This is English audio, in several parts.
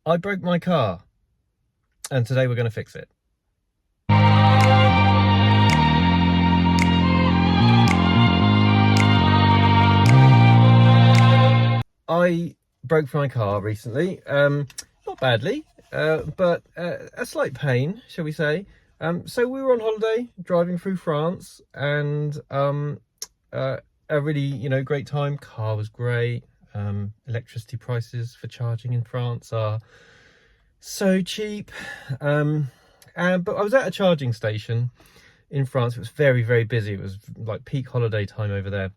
I broke my car, and today we're going to fix it. I broke my car recently, not badly, but a slight pain, shall we say. So we were on holiday, driving through France, and a really, great time. Car was great. Electricity prices for charging in France are so cheap. But I was at a charging station in France. It was very, very busy. It was like peak holiday time over there,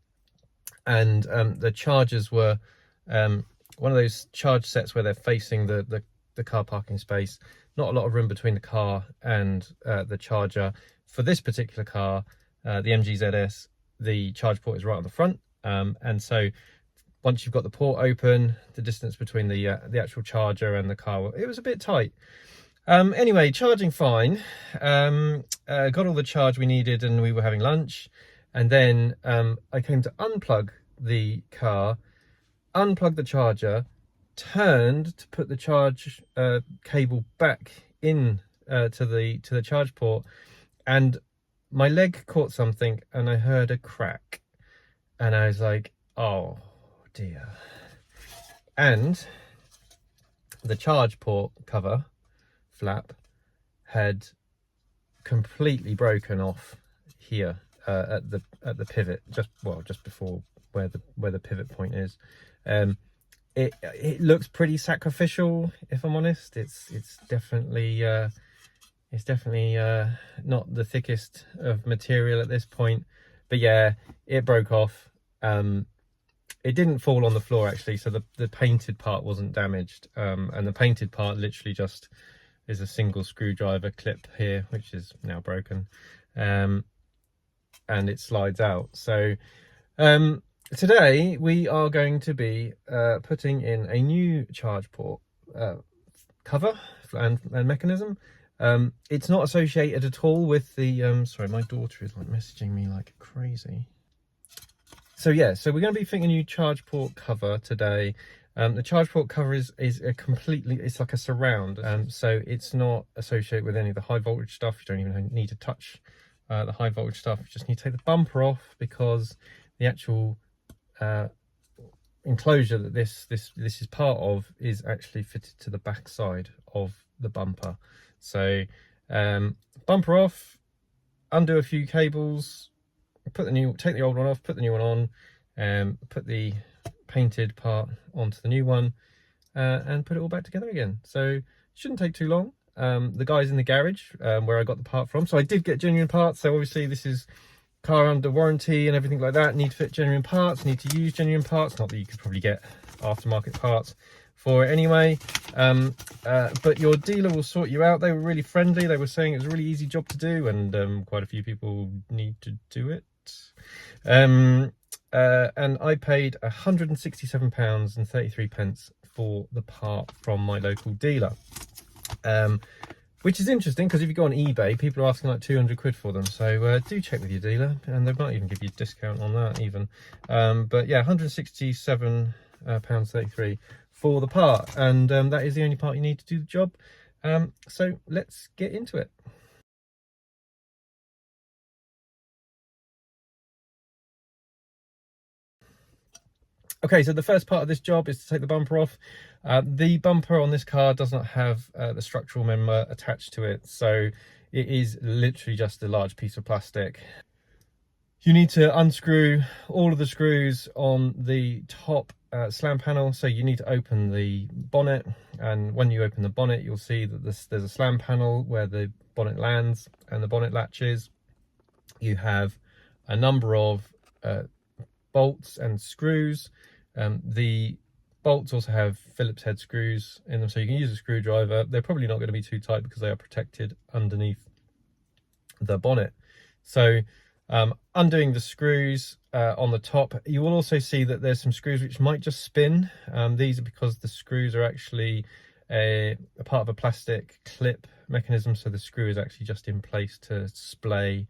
and the chargers were one of those charge sets where they're facing the car parking space. Not a lot of room between the car and the charger. For this particular car, the MG ZS, the charge port is right on the front, and so once you've got the port open, the distance between the actual charger and the car, it was a bit tight. Anyway, charging fine. Got all the charge we needed, and we were having lunch. And then I came to unplug the car, unplug the charger, turned to put the charge cable back in to the charge port, and my leg caught something, and I heard a crack, and I was like, oh dear. And the charge port cover flap had completely broken off here at the pivot, just before where the pivot point is. It looks pretty sacrificial, if I'm honest. It's definitely not the thickest of material at this point, but yeah, it broke off. It didn't fall on the floor actually, so the painted part wasn't damaged, and the painted part literally just is a single screwdriver clip here, which is now broken, and it slides out. So today we are going to be putting in a new charge port cover and mechanism. It's not associated at all with the sorry, my daughter is like messaging me like crazy. So yeah, so we're going to be fitting a new charge port cover today. The charge port cover is a completely, it's like a surround, so it's not associated with any of the high voltage stuff. You don't even need to touch the high voltage stuff. You just need to take the bumper off, because the actual enclosure that this is part of is actually fitted to the back side of the bumper. So bumper off, undo a few cables, take the old one off, put the new one on, put the painted part onto the new one, and put it all back together again. So it shouldn't take too long. The guy's in the garage where I got the part from, so I did get genuine parts. So obviously this is car under warranty and everything like that. Need to fit genuine parts, need to use genuine parts. Not that you could probably get aftermarket parts for it anyway, but your dealer will sort you out. They were really friendly. They were saying it was a really easy job to do, and quite a few people need to do it. And I paid £167.33 for the part from my local dealer, which is interesting because if you go on eBay, people are asking like 200 quid for them. So do check with your dealer, and they might even give you a discount on that even. But yeah, £167.33 for the part, and that is the only part you need to do the job. So let's get into it. Okay, so the first part of this job is to take the bumper off. The bumper on this car does not have the structural member attached to it, so it is literally just a large piece of plastic. You need to unscrew all of the screws on the top slam panel. So you need to open the bonnet, and when you open the bonnet, you'll see that there's a slam panel where the bonnet lands and the bonnet latches. You have a number of bolts and screws. The bolts also have Phillips head screws in them, so you can use a screwdriver. They're probably not going to be too tight because they are protected underneath the bonnet. So undoing the screws on the top, you will also see that there's some screws which might just spin. These are because the screws are actually a part of a plastic clip mechanism, so the screw is actually just in place to splay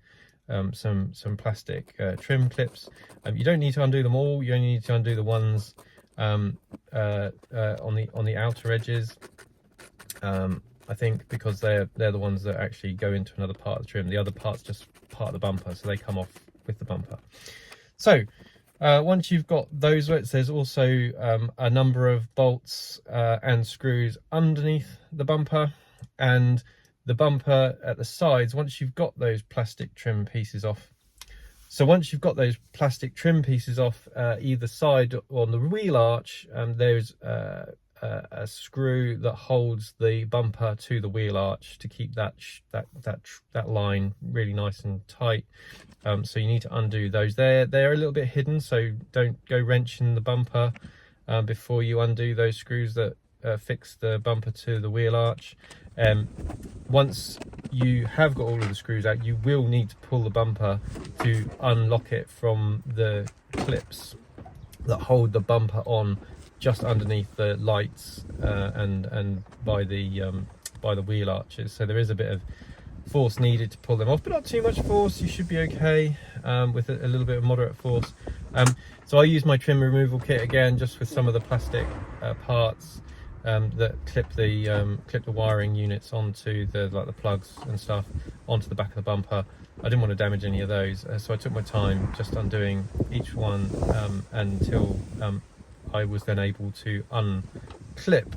some plastic trim clips. You don't need to undo them all. You only need to undo the ones on the outer edges. I think, because they're the ones that actually go into another part of the trim. The other part's just part of the bumper, so they come off with the bumper. So once you've got those bits, there's also a number of bolts and screws underneath the bumper, and the bumper at the sides. Once you've got those plastic trim pieces off, either side on the wheel arch, there's a screw that holds the bumper to the wheel arch to keep that line really nice and tight. So you need to undo those. They're a little bit hidden, so don't go wrenching the bumper before you undo those screws that fix the bumper to the wheel arch. Once you have got all of the screws out, you will need to pull the bumper to unlock it from the clips that hold the bumper on just underneath the lights and by the wheel arches. So there is a bit of force needed to pull them off, but not too much force. You should be okay with a little bit of moderate force. So I use my trim removal kit again, just with some of the plastic parts that clip the wiring units onto the plugs and stuff onto the back of the bumper. I didn't want to damage any of those, so I took my time just undoing each one until I was then able to unclip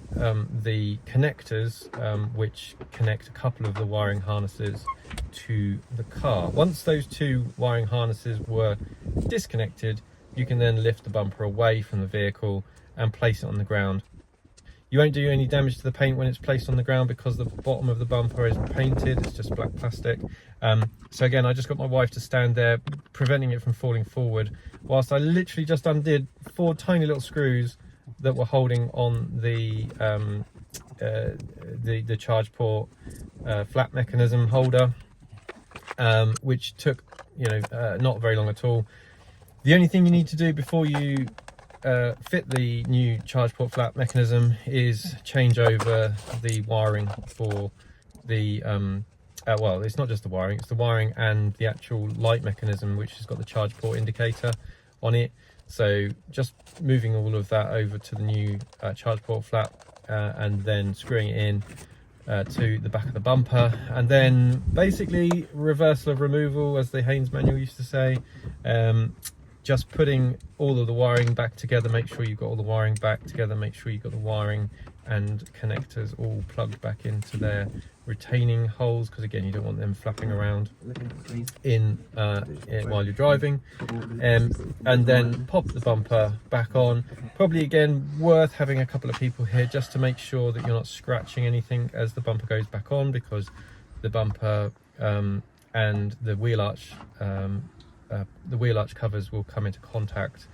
the connectors which connect a couple of the wiring harnesses to the car. Once those two wiring harnesses were disconnected, you can then lift the bumper away from the vehicle and place it on the ground. You won't do any damage to the paint when it's placed on the ground, because the bottom of the bumper is painted, it's just black plastic. So again, I just got my wife to stand there, preventing it from falling forward, whilst I literally just undid 4 tiny little screws that were holding on the charge port flap mechanism holder, which took not very long at all. The only thing you need to do before you fit the new charge port flap mechanism is change over the wiring for the well, it's not just the wiring, it's the wiring and the actual light mechanism, which has got the charge port indicator on it. So just moving all of that over to the new charge port flap and then screwing it in to the back of the bumper, and then basically reversal of removal, as the Haynes manual used to say. Just putting all of the wiring back together, make sure you've got all the wiring back together, make sure you've got the wiring and connectors all plugged back into their retaining holes, because again, you don't want them flapping around while you're driving. And then pop the bumper back on. Probably again worth having a couple of people here just to make sure that you're not scratching anything as the bumper goes back on, because the bumper and the wheel arch covers will come into contact,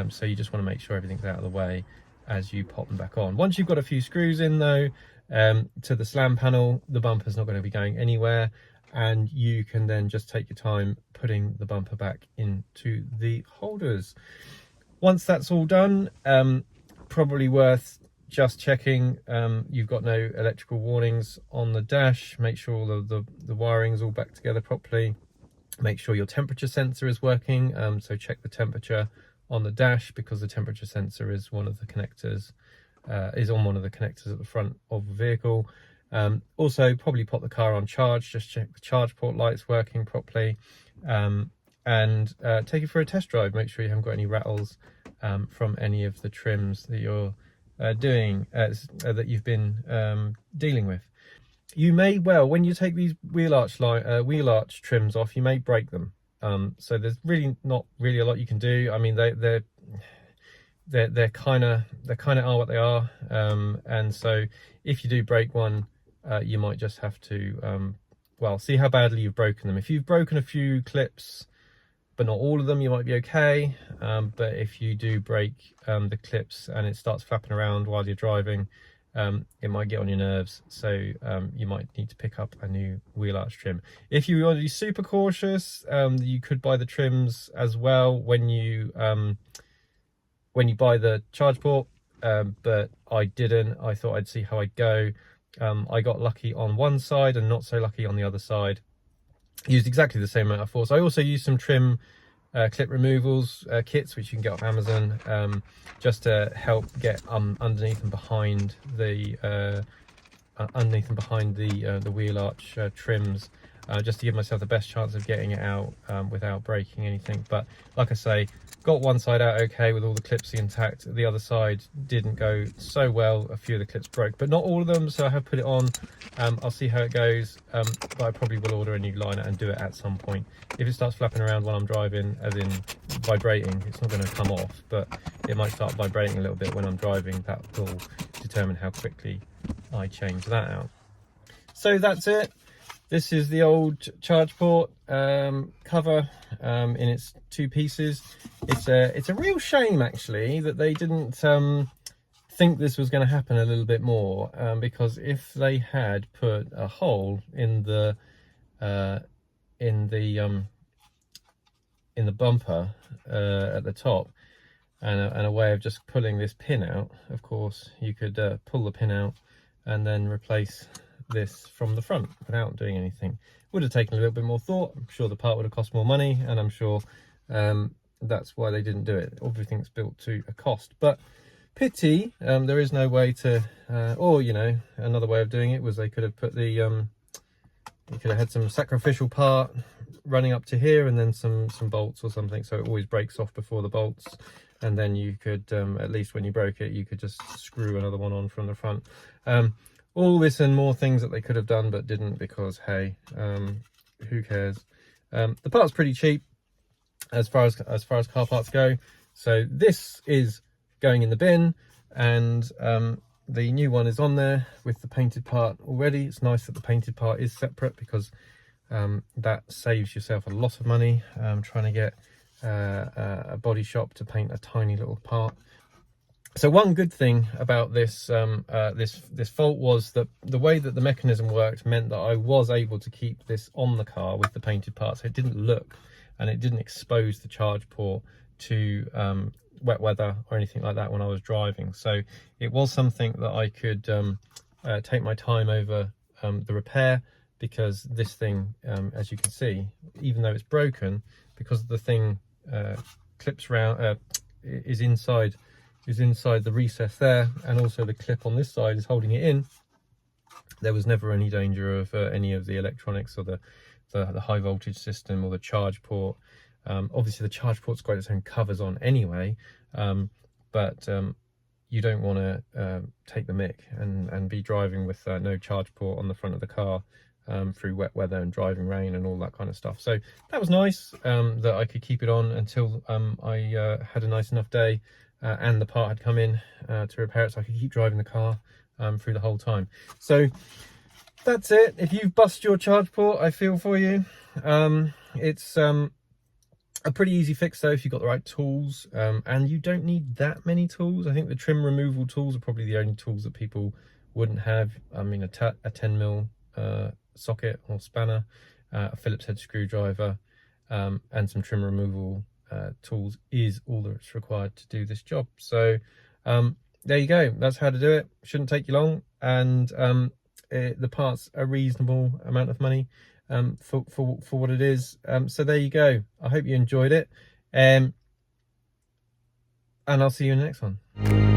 so you just want to make sure everything's out of the way as you pop them back on. Once you've got a few screws in though, to the slam panel, the bumper's not going to be going anywhere, and you can then just take your time putting the bumper back into the holders. Once that's all done, probably worth just checking you've got no electrical warnings on the dash. Make sure all of the wiring's all back together properly. Make sure your temperature sensor is working, so check the temperature on the dash, because the temperature sensor is one of the connectors, is on one of the connectors at the front of the vehicle. Also, probably pop the car on charge, just check the charge port lights working properly, and take it for a test drive. Make sure you haven't got any rattles from any of the trims that you're doing, that you've been dealing with. You may well, when you take these wheel arch trims off, you may break them. So there's really not really a lot you can do. I mean, they're kind of are what they are. And so if you do break one, you might just have to well, see how badly you've broken them. If you've broken a few clips but not all of them, you might be okay. But if you do break the clips and it starts flapping around while you're driving, it might get on your nerves, so you might need to pick up a new wheel arch trim. If you want to be super cautious, you could buy the trims as well when you buy the charge port, but I didn't. I thought I'd see how I'd go. I got lucky on one side and not so lucky on the other side. Used exactly the same amount of force. I also used some trim clip removals kits, which you can get off Amazon, just to help get underneath and behind the underneath and behind the wheel arch trims, just to give myself the best chance of getting it out without breaking anything. But like I say, got one side out okay with all the clips intact. The other side didn't go so well. A few of the clips broke, but not all of them, so I have put it on. I'll see how it goes, but I probably will order a new liner and do it at some point. If it starts flapping around while I'm driving, as in vibrating, it's not going to come off, but it might start vibrating a little bit when I'm driving. That will determine how quickly I change that out. So that's it. This is the old charge port cover in its two pieces. It's a real shame actually that they didn't think this was going to happen a little bit more, because if they had put a hole in the bumper at the top and a way of just pulling this pin out, of course you could pull the pin out and then replace this from the front without doing anything. Would have taken a little bit more thought. I'm sure the part would have cost more money, and I'm sure that's why they didn't do it. Everything's built to a cost, but pity there is no way to or you know, another way of doing it was they could have put the you could have had some sacrificial part running up to here and then some bolts or something, so it always breaks off before the bolts, and then you could at least when you broke it you could just screw another one on from the front. All this and more things that they could have done but didn't, because hey, who cares. The part's pretty cheap as far as car parts go, so this is going in the bin, and the new one is on there with the painted part already. It's nice that the painted part is separate, because that saves yourself a lot of money trying to get a body shop to paint a tiny little part. So one good thing about this this fault was that the way that the mechanism worked meant that I was able to keep this on the car with the painted part, so it didn't look and it didn't expose the charge port to wet weather or anything like that when I was driving. So it was something that I could take my time over the repair, because this thing, as you can see, even though it's broken, because the thing clips round, is inside the recess there, and also the clip on this side is holding it in, there was never any danger of any of the electronics or the high voltage system or the charge port. Obviously the charge port's got its own covers on anyway, but you don't want to take the mick and be driving with no charge port on the front of the car through wet weather and driving rain and all that kind of stuff. So that was nice that I could keep it on until I had a nice enough day and the part had come in to repair it, so I could keep driving the car through the whole time. So that's it. If you've bust your charge port, I feel for you. It's a pretty easy fix though if you've got the right tools, and you don't need that many tools. I think the trim removal tools are probably the only tools that people wouldn't have. I mean, a 10mm socket or spanner, a Phillips head screwdriver, and some trim removal tools is all that's required to do this job. So there you go. That's how to do it. Shouldn't take you long, and the part's a reasonable amount of money for what it is. So there you go. I hope you enjoyed it, and I'll see you in the next one.